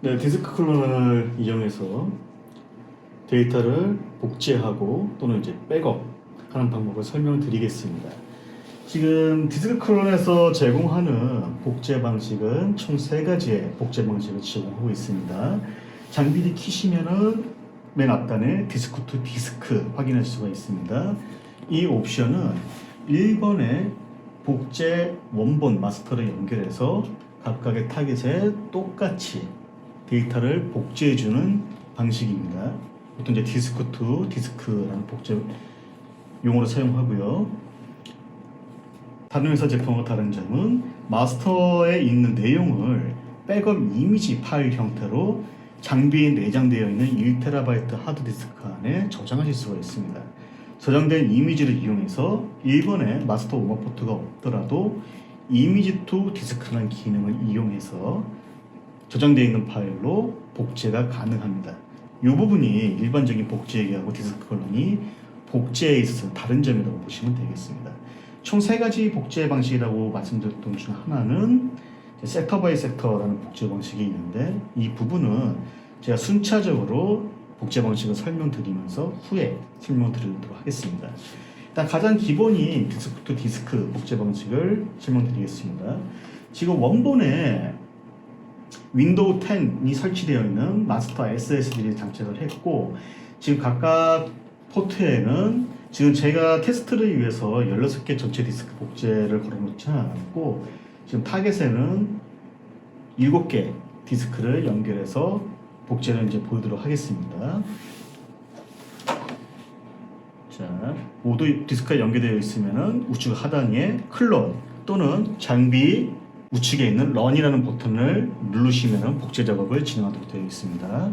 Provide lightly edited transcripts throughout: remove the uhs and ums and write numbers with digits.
네, 디스크 클로너를 이용해서 데이터를 복제하고 또는 이제 백업하는 방법을 설명드리겠습니다. 지금 디스크 클론에서 제공하는 복제 방식은 총 3가지의 복제 방식을 제공하고 있습니다. 장비를 키시면은 맨 앞단에 디스크 투 디스크 확인할 수가 있습니다. 이 옵션은 1번의 복제 원본 마스터를 연결해서 각각의 타겟에 똑같이 데이터를 복제해주는 방식입니다. 보통 이제 디스크 투 디스크라는 복제 용어로 사용하고요. 다른 회사 제품과 다른 점은 마스터에 있는 내용을 백업 이미지 파일 형태로 장비에 내장되어 있는 1TB 하드디스크 안에 저장하실 수가 있습니다. 저장된 이미지를 이용해서 1번에 마스터 오버 포트가 없더라도 이미지 투 디스크라는 기능을 이용해서 저장되어 있는 파일로 복제가 가능합니다. 이 부분이 일반적인 복제기하고 디스크 클론이 복제에 있어서 다른 점이라고 보시면 되겠습니다. 총 3가지 복제 방식이라고 말씀드렸던 중 하나는 섹터 바이 섹터라는 복제 방식이 있는데, 이 부분은 제가 순차적으로 복제 방식을 설명드리면서 후에 설명드리도록 하겠습니다. 일단 가장 기본인 디스크 투 디스크 복제 방식을 설명드리겠습니다. 지금 원본에 윈도우 10이 설치되어 있는 마스터 SSD를 장착을 했고, 지금 각각 포트에는 지금 제가 테스트를 위해서 16개 전체 디스크 복제를 걸어놓지 않았고, 지금 타겟에는 7개 디스크를 연결해서 복제를 이제 보여드리도록 하겠습니다. 자, 모두 디스크가 연결되어 있으면은 우측 하단에 클론 또는 장비 우측에 있는 런이라는 버튼을 누르시면 복제 작업을 진행하도록 되어 있습니다.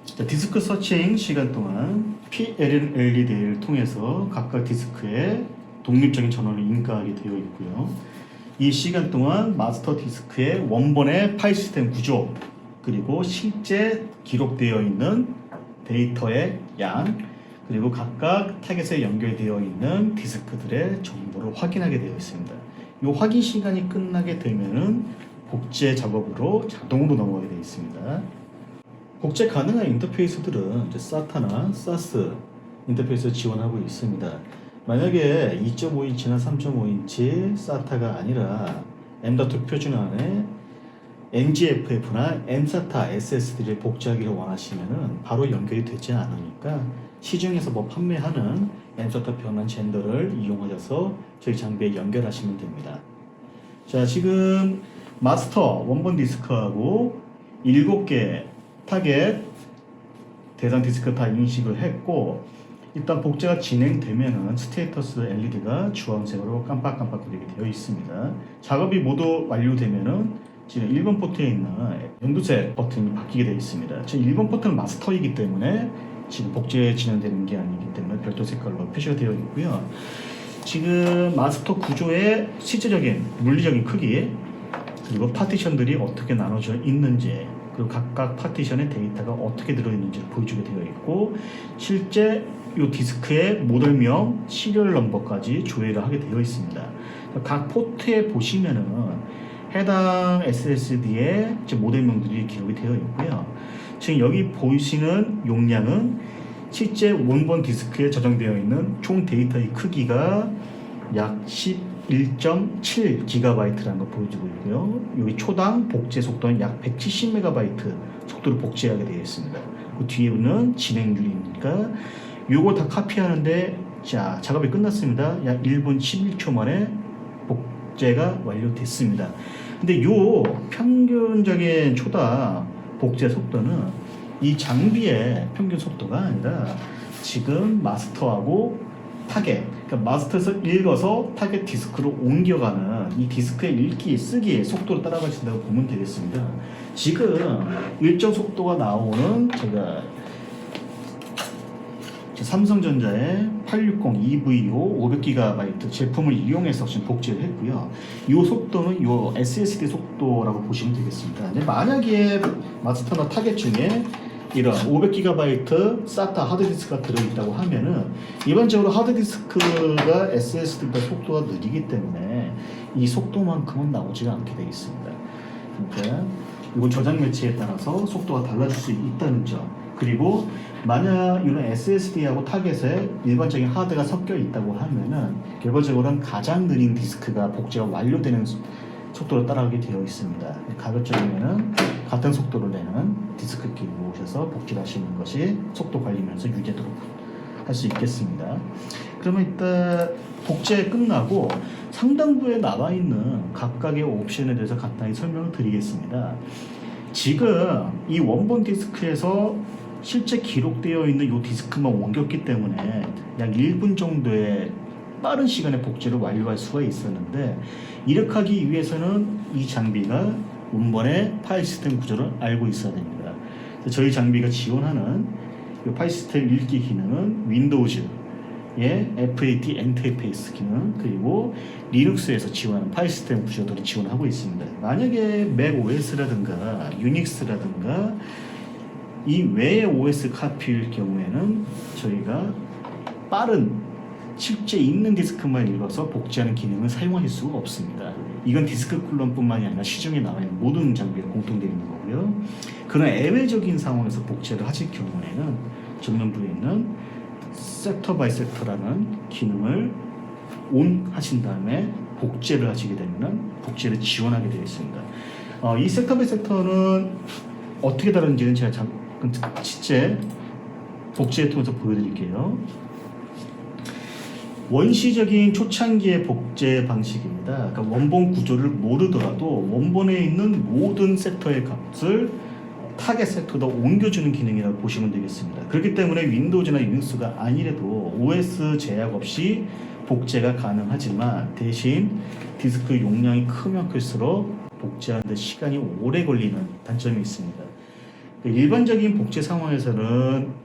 자, 디스크 서칭 시간 동안 PLLD를 통해서 각각 디스크에 독립적인 전원을 인가하게 되어 있고요. 이 시간 동안 마스터 디스크의 원본의 파일 시스템 구조, 그리고 실제 기록되어 있는 데이터의 양, 그리고 각각 타겟에 연결되어 있는 디스크들의 정보를 확인하게 되어 있습니다. 이 확인 시간이 끝나게 되면은 복제 작업으로 자동으로 넘어가게 되어 있습니다. 복제 가능한 인터페이스들은 이제 SATA나 SAS 인터페이스를 지원하고 있습니다. 만약에 2.5인치나 3.5인치 SATA가 아니라 M.2 표준 안에 NGFF나 mSATA SSD를 복제하기를 원하시면은 바로 연결이 되지 않으니까 시중에서 판매하는 mSATA 변환 젠더를 이용하셔서 저희 장비에 연결하시면 됩니다. 자, 지금 마스터 원본 디스크하고 7개 타겟 대상 디스크 다 인식을 했고, 일단 복제가 진행되면은 스테이터스 LED가 주황색으로 깜빡깜빡거리게 되어 있습니다. 작업이 모두 완료되면은 지금 1번 포트에 있는 연두색 버튼이 바뀌게 되어 있습니다. 지금 1번 포트는 마스터이기 때문에 지금 복제 진행되는 게 아니기 때문에 별도 색깔로 표시가 되어 있고요. 지금 마스터 구조의 실제적인 물리적인 크기, 그리고 파티션들이 어떻게 나눠져 있는지, 그리고 각각 파티션의 데이터가 어떻게 들어있는지를 보여주게 되어 있고, 실제 이 디스크의 모델명, 시리얼 넘버까지 조회를 하게 되어 있습니다. 각 포트에 보시면은 해당 SSD의 모델명들이 기록이 되어 있고요. 지금 여기 보이시는 용량은 실제 원본 디스크에 저장되어 있는 총 데이터의 크기가 약 11.7GB라는 걸 보여주고 있고요. 여기 초당 복제 속도는 약 170MB 속도로 복제하게 되어 있습니다. 그 뒤에는 진행률이니까 요거 다 카피하는데, 자, 작업이 끝났습니다. 약 1분 11초 만에 복제가 완료됐습니다. 근데 요 평균적인 초당 복제 속도는 이 장비의 평균 속도가 아니라 지금 마스터하고 타겟, 그러니까 마스터에서 읽어서 타겟 디스크로 옮겨가는 이 디스크의 읽기, 쓰기 속도로 따라가신다고 보면 되겠습니다. 지금 일정 속도가 나오는 제가 삼성전자의 860 EVO 500GB 제품을 이용해서 지금 복제를 했고요. 이 속도는 이 SSD 속도라고 보시면 되겠습니다. 만약에 마스터나 타겟 중에 이런 500GB SATA 하드디스크가 들어있다고 하면은, 일반적으로 하드디스크가 SSD보다 속도가 느리기 때문에 이 속도만큼은 나오지가 않게 되어 있습니다. 그러니까 이건 저장 매체에 따라서 속도가 달라질 수 있다는 점. 그리고 만약 이런 SSD하고 타겟에 일반적인 하드가 섞여 있다고 하면은 결과적으로는 가장 느린 디스크가 복제가 완료되는 속도로 따라가게 되어 있습니다. 가급적이면은 같은 속도를 내는 디스크끼리 모으셔서 복제를 하시는 것이 속도 관리면서 유지되도록 할 수 있겠습니다. 그러면 이따 복제 끝나고 상단부에 나와 있는 각각의 옵션에 대해서 간단히 설명을 드리겠습니다. 지금 이 원본 디스크에서 실제 기록되어 있는 이 디스크만 옮겼기 때문에 약 1분 정도의 빠른 시간에 복제를 완료할 수가 있었는데, 이렇게 하기 위해서는 이 장비가 원본의 파일 시스템 구조를 알고 있어야 됩니다. 저희 장비가 지원하는 이 파일 시스템 읽기 기능은 윈도우즈의 FAT 인터페이스 기능, 그리고 리눅스에서 지원하는 파일 시스템 구조들을 지원하고 있습니다. 만약에 맥 OS라든가 유닉스라든가 이 외의 OS 카피일 경우에는 저희가 빠른 실제 있는 디스크만 읽어서 복제하는 기능을 사용할 수가 없습니다. 이건 디스크 쿨럼뿐만이 아니라 시중에 나와 있는 모든 장비에 공통되어 있는 거고요. 그런 예외적인 상황에서 복제를 하실 경우에는 전면부에 있는 섹터 바이 섹터라는 기능을 온 하신 다음에 복제를 하시게 되면 복제를 지원하게 되어 있습니다. 이 섹터 바이 섹터는 어떻게 다른지는 제가 잠깐 실제 복제를 통해서 보여드릴게요. 원시적인 초창기의 복제 방식입니다. 그러니까 원본 구조를 모르더라도 원본에 있는 모든 섹터의 값을 타겟 섹터로 옮겨주는 기능이라고 보시면 되겠습니다. 그렇기 때문에 윈도우즈나 유닉스가 아니래도 OS 제약 없이 복제가 가능하지만 대신 디스크 용량이 크면 클수록 복제하는 데 시간이 오래 걸리는 단점이 있습니다. 일반적인 복제 상황에서는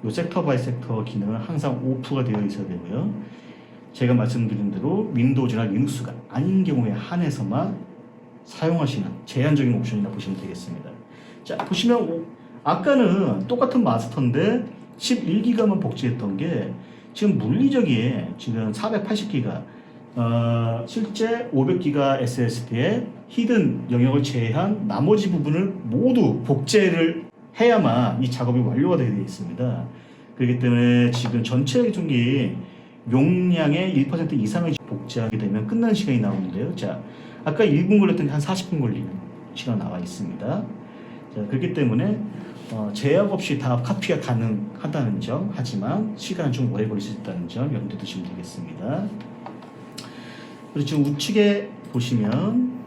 이 섹터 바이 섹터 기능은 항상 오프가 되어 있어야 되고요. 제가 말씀드린 대로 윈도우즈나 리눅스가 아닌 경우에 한해서만 사용하시는 제한적인 옵션이라 보시면 되겠습니다. 자, 보시면 아까는 똑같은 마스터인데 11기가만 복제했던 게 지금 물리적인 지금 480기가 실제 500기가 SSD에 히든 영역을 제외한 나머지 부분을 모두 복제를 해야만 이 작업이 완료가 되어 있습니다. 그렇기 때문에 지금 전체 기종기 용량의 1% 이상을 복제하게 되면 끝나는 시간이 나오는데요. 자, 아까 1분 걸렸던 게 한 40분 걸리는 시간 나와 있습니다. 자, 그렇기 때문에 제약 없이 다 카피가 가능하다는 점, 하지만 시간은 좀 오래 걸릴 수 있다는 점 염두에 두시면 되겠습니다. 그리고 지금 우측에 보시면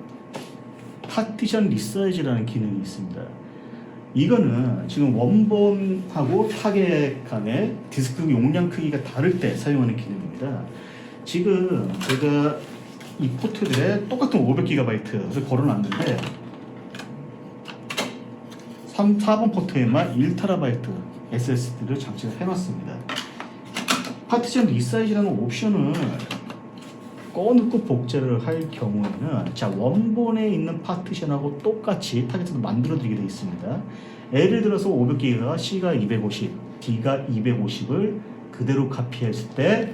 파티션 리사이즈라는 기능이 있습니다. 이거는 지금 원본하고 타겟 간의 디스크 용량 크기가 다를 때 사용하는 기능입니다. 지금 제가 이 포트들에 똑같은 500GB를 걸어놨는데 4번 포트에만 1TB SSD를 장치를 해놨습니다. 파티션 리사이즈라는 옵션을 꺼놓고 복제를 할 경우에는 자, 원본에 있는 파티션하고 똑같이 타겟을 만들어 드리게 되어 있습니다. 예를 들어서 500기가가 C가 250, D가 250을 그대로 카피했을 때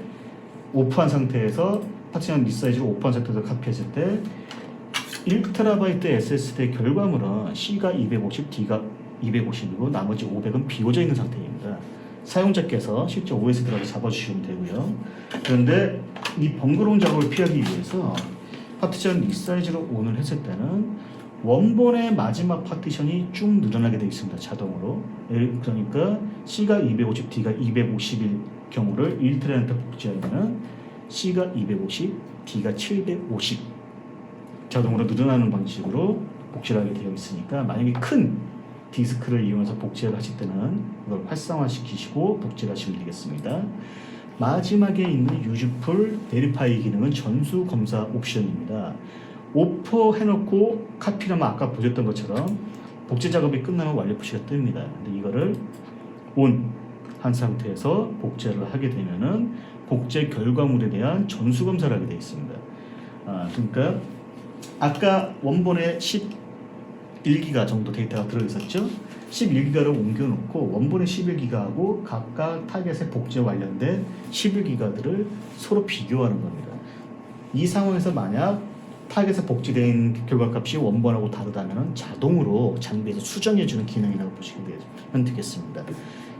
오프한 상태에서 파티션 리사이즈를 오프한 상태에서 카피했을 때 1TB SSD의 결과물은 C가 250, D가 250이고 나머지 500은 비워져 있는 상태입니다. 사용자께서 실제 OS 들어가서 잡아주시면 되고요. 그런데 이 번거로운 작업을 피하기 위해서 파티션 리사이즈로 온을 했을 때는 원본의 마지막 파티션이 쭉 늘어나게 되어 있습니다. 자동으로. 그러니까 C가 250, D가 250일 경우를 1TB한테 복제하면 C가 250, D가 750 자동으로 늘어나는 방식으로 복제를 하게 되어 있으니까 만약에 큰 디스크를 이용해서 복제를 하실 때는 이걸 활성화시키시고 복제를 하시면 되겠습니다. 마지막에 있는 유즈풀 베리파이 기능은 전수 검사 옵션입니다. 오퍼 해놓고 카피하면 아까 보셨던 것처럼 복제 작업이 끝나면 완료 표시가 뜹니다. 근데 이거를 온 한 상태에서 복제를 하게 되면은 복제 결과물에 대한 전수 검사를 하게 되어 있습니다. 그러니까 아까 원본에 11기가 정도 데이터가 들어있었죠. 11기가를 옮겨놓고 원본의 11기가하고 각각 타겟의 복제 관련된 11기가들을 서로 비교하는 겁니다. 이 상황에서 만약 타겟에 복제된 결과값이 원본하고 다르다면 자동으로 장비에서 수정해주는 기능이라고 보시면 되겠습니다.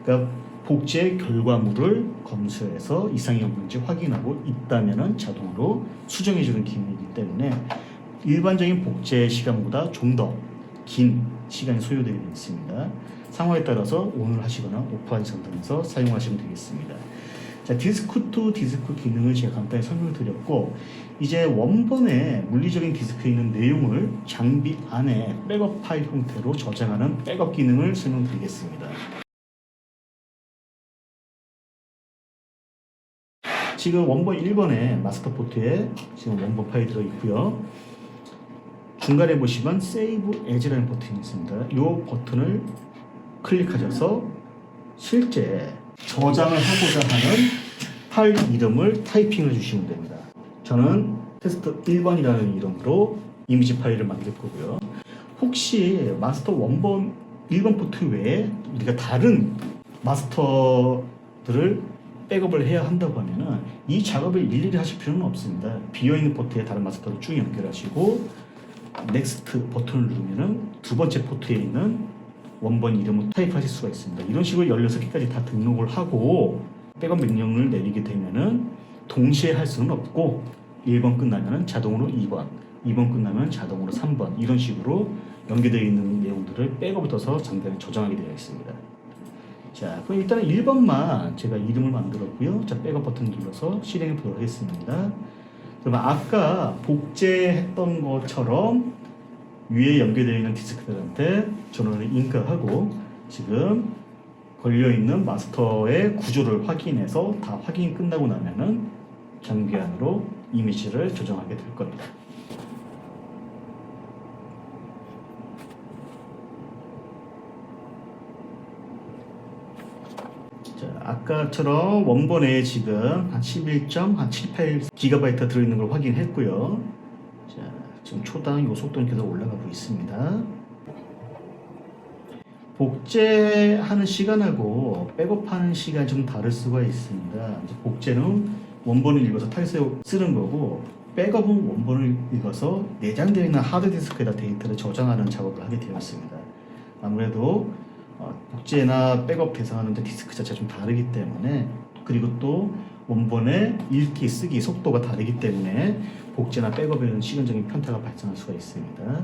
그러니까 복제 결과물을 검수해서 이상이 없는지 확인하고 있다면 자동으로 수정해주는 기능이기 때문에 일반적인 복제 시간보다 좀 더 긴 시간이 소요되게 되어 있습니다. 상황에 따라서 온을 하시거나 오프한 상태에서 사용하시면 되겠습니다. 자, 디스크 투 디스크 기능을 제가 간단히 설명을 드렸고, 이제 원본의 물리적인 디스크에 있는 내용을 장비 안에 백업 파일 형태로 저장하는 백업 기능을 설명드리겠습니다. 지금 원본 1번에 마스터 포트에 지금 원본 파일이 들어 있고요. 중간에 보시면 Save As라는 버튼이 있습니다. 이 버튼을 클릭하셔서 실제 저장을 하고자 하는 파일 이름을 타이핑해 주시면 됩니다. 저는 테스트 1번이라는 이름으로 이미지 파일을 만들 거고요. 혹시 마스터 원본 1번 포트 외에 우리가 다른 마스터들을 백업을 해야 한다고 하면은 이 작업을 일일이 하실 필요는 없습니다. 비어있는 포트에 다른 마스터를 쭉 연결하시고 넥스트 버튼을 누르면은 두 번째 포트에 있는 원본 이름을 타입하실 수가 있습니다. 이런 식으로 16개까지 다 등록을 하고 백업 명령을 내리게 되면은 동시에 할 수는 없고 1번 끝나면은 자동으로 2번, 2번 끝나면 자동으로 3번 이런 식으로 연계되어 있는 내용들을 백업을 떠서 장비에 저장하게 되어 있습니다. 자, 그럼 일단은 1번만 제가 이름을 만들었고요. 자, 백업 버튼 눌러서 실행해 보도록 하겠습니다. 그러면 아까 복제했던 것처럼 위에 연결되어 있는 디스크들한테 전원을 인가하고 지금 걸려있는 마스터의 구조를 확인해서 다 확인이 끝나고 나면은 장비 안으로 이미지를 조정하게 될 겁니다. 자, 아까처럼 원본에 지금 한 11.78GB 들어있는 걸 확인했고요. 자, 지금 초당 요 속도는 계속 올라가고 있습니다. 복제하는 시간하고 백업하는 시간이 좀 다를 수가 있습니다. 이제 복제는 원본을 읽어서 타겟에 쓰는 거고, 백업은 원본을 읽어서 내장되어 있는 하드디스크에다 데이터를 저장하는 작업을 하게 되어 있습니다. 아무래도 복제나 백업 대상하는데 디스크 자체가 좀 다르기 때문에, 그리고 또 원본의 읽기, 쓰기 속도가 다르기 때문에 복제나 백업에는 시간적인 편차가 발생할 수가 있습니다.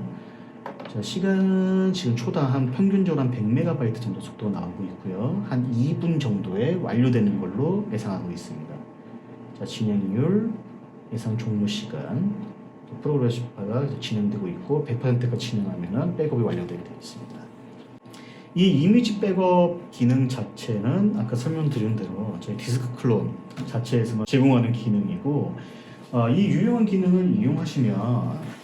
자, 시간은 지금 초당 한 평균적으로 한 100MB 정도 속도가 나오고 있고요. 한 2분 정도에 완료되는 걸로 예상하고 있습니다. 자, 진행률, 예상 종료 시간, 프로그레시브가 진행되고 있고 100%까지 진행하면 백업이 완료되게 되어 있습니다. 이 이미지 백업 기능 자체는 아까 설명드린 대로 저희 디스크 클론 자체에서만 제공하는 기능이고, 이 유용한 기능을 이용하시면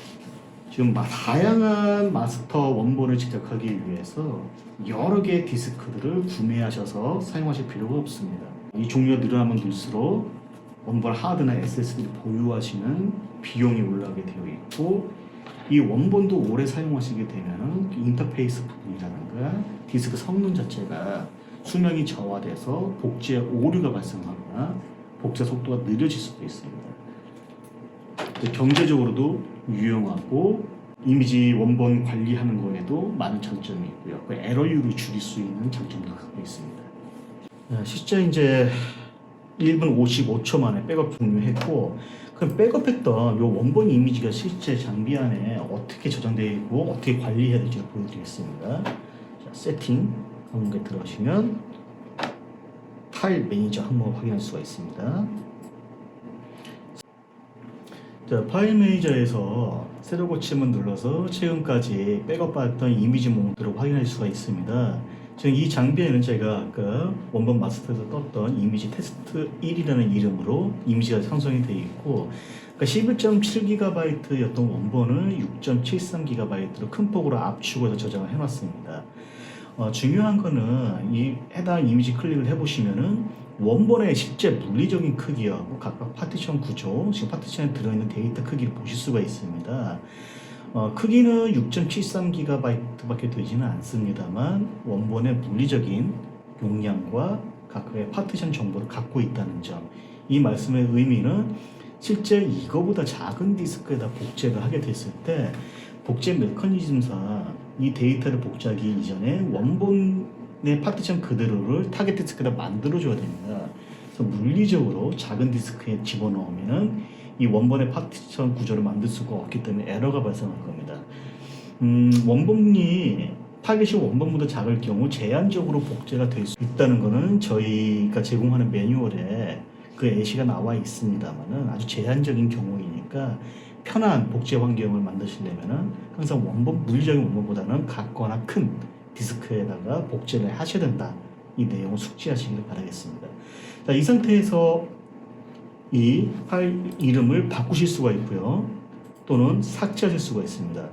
지금 다양한 마스터 원본을 집적하기 위해서 여러 개의 디스크들을 구매하셔서 사용하실 필요가 없습니다. 이 종류가 늘어나면 늘수록 원본 하드나 SSD를 보유하시는 비용이 올라가게 되어 있고, 이 원본도 오래 사용하시게 되면 인터페이스 부분이라든가 디스크 성능 자체가 수명이 저하돼서 복제에 오류가 발생하거나 복제 속도가 느려질 수도 있습니다. 경제적으로도 유용하고 이미지 원본 관리하는 거에도 많은 장점이 있고요. 그 에러율을 줄일 수 있는 장점도 갖고 있습니다. 실제 이제 1분 55초 만에 백업 종료했고, 그럼 백업했던 요 원본 이미지가 실제 장비 안에 어떻게 저장되어 있고 어떻게 관리해야 될지 보여드리겠습니다. 자, 세팅 하는 게 들어가시면 파일 매니저 한번 확인할 수가 있습니다. 자, 파일 매니저에서 새로 고침을 눌러서 최근까지 백업받았던 이미지 목록들을 확인할 수가 있습니다. 지금 이 장비에는 제가 아까 원본 마스터에서 떴던 이미지 테스트 1이라는 이름으로 이미지가 상성이 되어 있고, 그러니까 11.7GB였던 원본을 6.73GB로 큰 폭으로 압축해서 저장을 해놨습니다. 중요한 거는 이 해당 이미지 클릭을 해보시면은 원본의 실제 물리적인 크기하고 각각 파티션 구조, 지금 파티션에 들어있는 데이터 크기를 보실 수가 있습니다. 크기는 6.73GB밖에 되지는 않습니다만 원본의 물리적인 용량과 각각의 파티션 정보를 갖고 있다는 점, 이 말씀의 의미는 실제 이거보다 작은 디스크에다 복제를 하게 됐을 때 복제 메커니즘상 이 데이터를 복제하기 이전에 원본의 파티션 그대로를 타겟 디스크에다 만들어줘야 됩니다. 그래서 물리적으로 작은 디스크에 집어넣으면은 이 원본의 파티션 구조를 만들 수가 없기 때문에 에러가 발생할 겁니다. 원본이 타겟이 원본보다 작을 경우 제한적으로 복제가 될 수 있다는 것은 저희가 제공하는 매뉴얼에 그 예시가 나와 있습니다만은 아주 제한적인 경우이니까 편한 복제 환경을 만드시려면은 항상 물리적인 원본보다는 작거나 큰 디스크에다가 복제를 하셔야 된다. 이 내용을 숙지하시길 바라겠습니다. 자, 이 상태에서 이 파일 이름을 바꾸실 수가 있고요. 또는 삭제하실 수가 있습니다.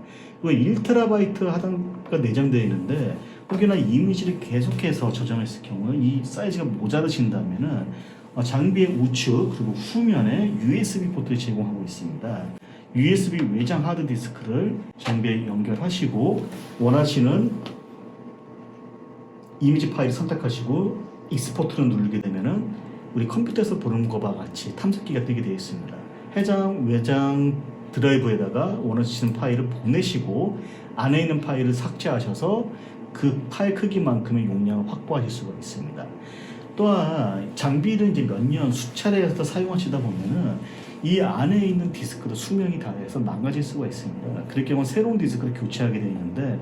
이거 1TB 하단가 내장되어 있는데 혹여나 이미지를 계속해서 저장했을 경우는 이 사이즈가 모자르신다면은 장비의 우측 그리고 후면에 USB 포트를 제공하고 있습니다. USB 외장 하드디스크를 장비에 연결하시고 원하시는 이미지 파일을 선택하시고 익스포트를 누르게 되면은 우리 컴퓨터에서 보는 것과 같이 탐색기가 뜨게 되어 있습니다. 해당 외장 드라이브에다가 원하시는 파일을 보내시고 안에 있는 파일을 삭제하셔서 그 파일 크기만큼의 용량을 확보하실 수가 있습니다. 또한 장비를 이제 몇 년 수차례해서 사용하시다 보면은 이 안에 있는 디스크도 수명이 다해서 망가질 수가 있습니다. 그럴 경우 새로운 디스크를 교체하게 되는데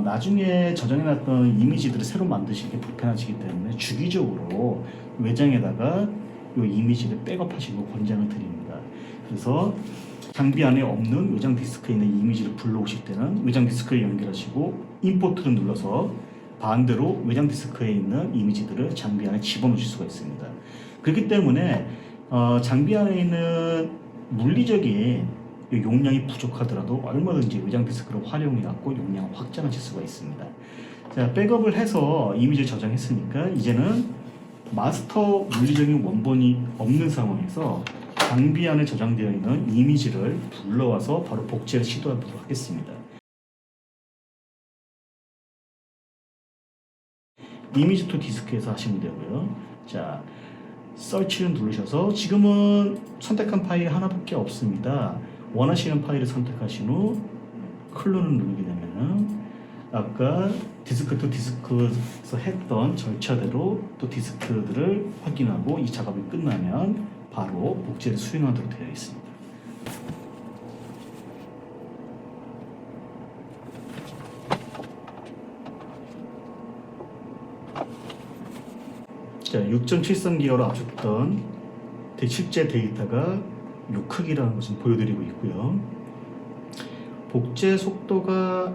나중에 저장해놨던 이미지들을 새로 만드시기 불편하시기 때문에 주기적으로 외장에다가 이 이미지를 백업하시고 권장을 드립니다. 그래서 장비 안에 없는 외장 디스크에 있는 이미지를 불러오실 때는 외장 디스크에 연결하시고 임포트를 눌러서 반대로 외장 디스크에 있는 이미지들을 장비 안에 집어넣으실 수가 있습니다. 그렇기 때문에 장비 안에 있는 물리적인 용량이 부족하더라도 얼마든지 외장 디스크를 활용해 갖고 용량을 확장하실 수가 있습니다. 자, 백업을 해서 이미지를 저장했으니까 이제는 마스터 물리적인 원본이 없는 상황에서 장비 안에 저장되어 있는 이미지를 불러와서 바로 복제를 시도하도록 하겠습니다. 이미지 투 디스크에서 하시면 되고요. 자, 서치를 누르셔서 지금은 선택한 파일이 하나밖에 없습니다. 원하시는 파일을 선택하신 후 클론을 누르게 되면은 아까 디스크 투 디스크에서 했던 절차대로 또 디스크들을 확인하고 이 작업이 끝나면 바로 복제를 수행하도록 되어 있습니다. 자, 6.73기가로 압축했던 실제 데이터가 이 크기라는 것을 보여드리고 있고요. 복제 속도가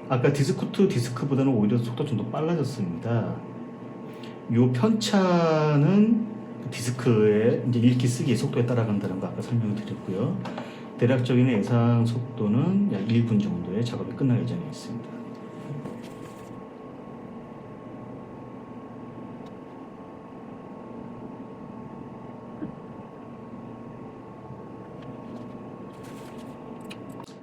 아까 디스크 투 디스크보다는 오히려 속도가 좀 더 빨라졌습니다. 이 편차는 디스크의 이제 읽기 쓰기 속도에 따라간다는 거 아까 설명을 드렸고요. 대략적인 예상 속도는 약 1분 정도의 작업이 끝날 예정에 있습니다.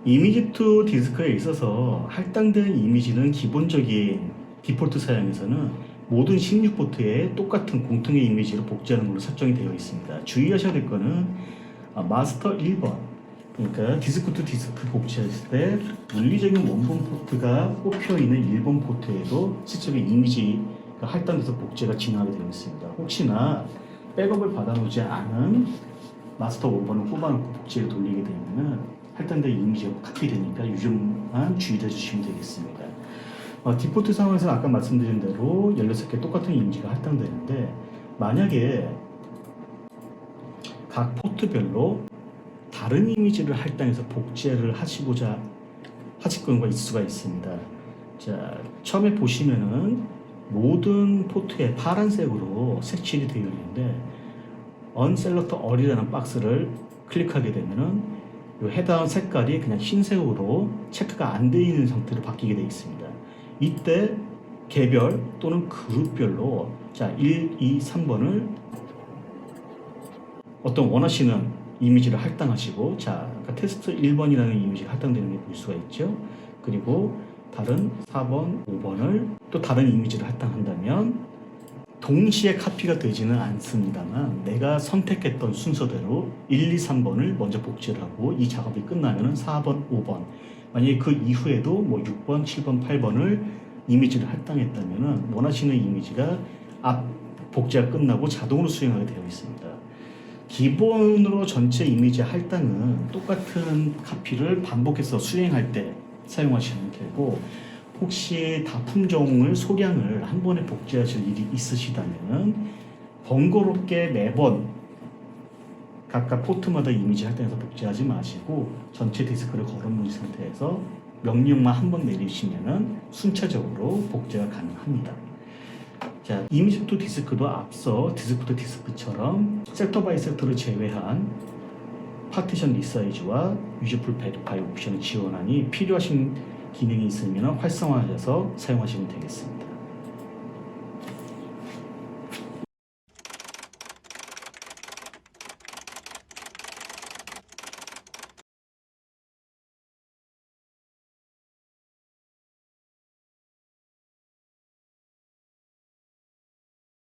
이미지 투 디스크에 있어서 할당된 이미지는 기본적인 디폴트 사양에서는 모든 16포트에 똑같은 공통의 이미지를 복제하는 걸로 설정이 되어 있습니다. 주의하셔야 될 거는 마스터 1번, 그러니까 디스크 투 디스크 복제했을 때 물리적인 원본 포트가 꼽혀 있는 1번 포트에도 실제로 이미지가 할당돼서 복제가 진행하게 되어 있습니다. 혹시나 백업을 받아놓지 않은 마스터 5번을 꼽아놓고 복제를 돌리게 되면 할당된 이미지가 카피되니까 이 점만 주의해 주시면 되겠습니다. 디폴트 상황에서 아까 말씀드린 대로 16개 똑같은 이미지가 할당되는데 만약에 각 포트별로 다른 이미지를 할당해서 복제를 하시고자 하실 경우가 있을 수가 있습니다. 자, 처음에 보시면은 모든 포트에 파란색으로 색칠이 되어 있는데 Unselect All이라는 박스를 클릭하게 되면은 이 해당 색깔이 그냥 흰색으로 체크가 안 되어 있는 상태로 바뀌게 되어 있습니다. 이때 개별 또는 그룹별로 자 1, 2, 3번을 어떤 원하시는 이미지를 할당하시고 자 그러니까 테스트 1번이라는 이미지가 할당되는 게 볼 수가 있죠. 그리고 다른 4번, 5번을 또 다른 이미지를 할당한다면 동시에 카피가 되지는 않습니다만 내가 선택했던 순서대로 1, 2, 3번을 먼저 복제를 하고 이 작업이 끝나면 4번, 5번 만약에 그 이후에도 뭐 6번, 7번, 8번을 이미지를 할당했다면 원하시는 이미지가 앞 복제가 끝나고 자동으로 수행하게 되어 있습니다. 기본으로 전체 이미지 할당은 똑같은 카피를 반복해서 수행할 때 사용하시면 되고 혹시 다품종을 소량을 한 번에 복제하실 일이 있으시다면 번거롭게 매번 각각 포트마다 이미지 할당해서 복제하지 마시고 전체 디스크를 걸어놓은 상태에서 명령만 한 번 내리시면 순차적으로 복제가 가능합니다. 자, 이미지 투 디스크도 앞서 디스크 투 디스크처럼 섹터 바이 섹터를 제외한 파티션 리사이즈와 유즈풀 베리파이 옵션을 지원하니 필요하신 기능이 있으면 활성화해서 사용하시면 되겠습니다.